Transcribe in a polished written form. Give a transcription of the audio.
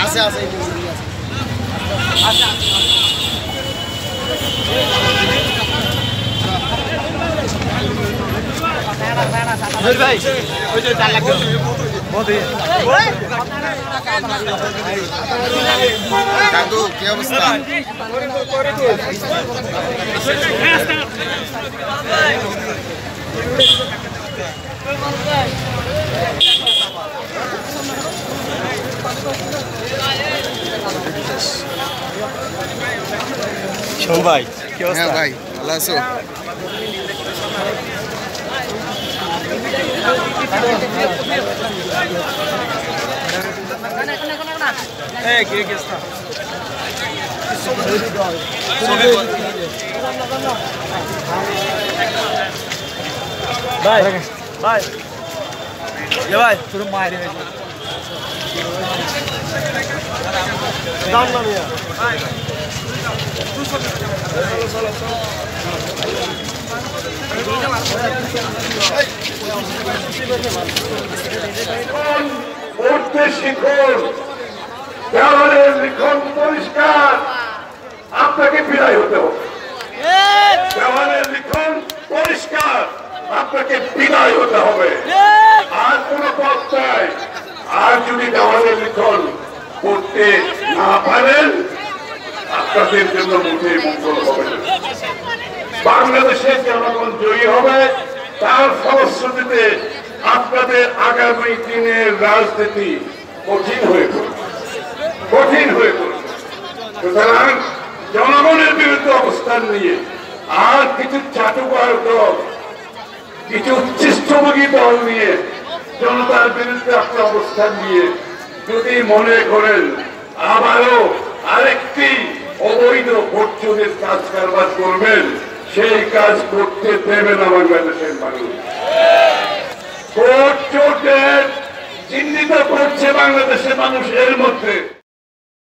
আছে আছে ভাই ওই যে 4 লাখ কাকু কি অবস্থা শোন ভাই কি অবস্থা হ্যাঁ ভাই ভালো আছো এই কি অবস্থা ভাই ভাই এ ভাই তোর মাইরে গেছে দাম না মিয়া ভাই পড়তে শিখুন দেওয়ালের লিখন পরিষ্কার আপনাকে বিদায় হতে হবে দেওয়ালের লিখন পরিষ্কার আপনাকে বিদায় হতে হবে আর কোন পথ চাই আর যদি দেওয়ালের লিখন পড়তে না পারেন আপনাদের জন্য মুখের মঙ্গল হবে না বাংলাদেশের জনগণ জয়ী হবে তার ফলশ্রুতিতে আপনাদের আগামী দিনের রাজনীতি কঠিন হয়ে পড়বে সুতরাং জনগণের বিরুদ্ধে অবস্থান নিয়ে আর কিছু চাটুকার দল কিছু উচ্ছিষ্টভোগী দল নিয়ে জনতার বিরুদ্ধে আপনার অবস্থান নিয়ে যদি মনে করেন আবারও আরেকটি অবৈধ ভোট চোরের কাজ কারবার করবেন সেই কাজ করতে দেবে না বাংলাদেশের মানুষ ভোট চোরদের চিহ্নিত করছে বাংলাদেশের মানুষ এর মধ্যে